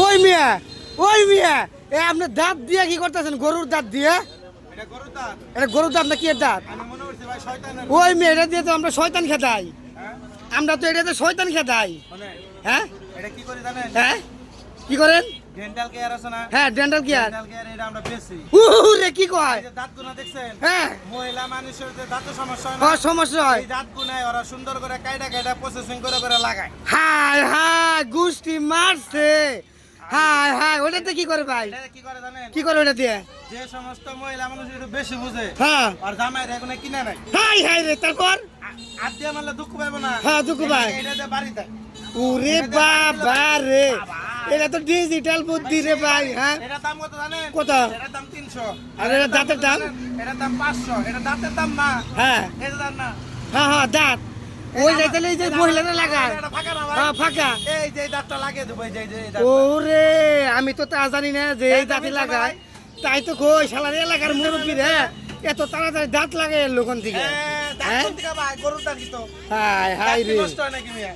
ওই মিয়া ওই মিয়া এ আপনি দাঁত দিয়ে কি করতেছেন গরুর দাঁত দিয়ে এটা গরুর দাঁত না কি এর দাঁত ওই মেয়ে এটা দিয়ে তো আমরা শয়তান খেতাই আমরা তো এটাতে শয়তান খেতাই হ্যাঁ হ্যাঁ কি করেন ডেন্টাল কেয়ার আছে না হ্যাঁ ডেন্টাল কেয়ার এটা আমরা বেচি রে কি কয় দাঁতগুলো দেখছেন হ্যাঁ মহিলা মানুষের যে দাঁতের সমস্যা হয় না হ্যাঁ সমস্যা হয় এই দাঁতগুলাই ওরা সুন্দর করে কাইটা প্রসেসিং করে লাগায় হায় হায় গুষ্টি মারছে হায় হায় ওটাতে কি করে ভাই এটা কি করে জানেন কি করে ওটা দিয়ে যে সমস্ত মহিলা মানুষ একটু বেশি বুঝে হ্যাঁ আর জামাইরা এখন কিনা নাই হাই হাই রে তারপর আর দিয়ে মারলে দুঃখ পাবো না হ্যাঁ দুঃখ পায় এটা দিয়ে বাড়িতে ওরে বাবা রে এটা তো ডিজিটাল বুদ্ধি রে ভাই হ্যাঁ এটার দাম কত জানেন কত এটার দাম 300 আর এটা দাঁতের দাম এটার দাম 500 এটা দাঁতের দাম না হ্যাঁ এটা দাম না হ্যাঁ হ্যাঁ দাঁত ওই যাইতে এই যে মহিলারা লাগায় এটা ফাঁকা না ভাই হ্যাঁ ফাঁকা এই যে দাঁতটা লাগিয়ে দেবো এই যে এই দাঁত ওরে আমি তো তা জানি না যে এই দাঁতই লাগায় তাই তো কই শালার এলাকার মুরব্বী রে এত তাড়াতাড়ি দাঁত লাগে লোকন থেকে দাঁত কোন থেকে ভাই গরুর দাঁত কি তো হাই হাই রে নষ্ট হয় নাকি মিয়া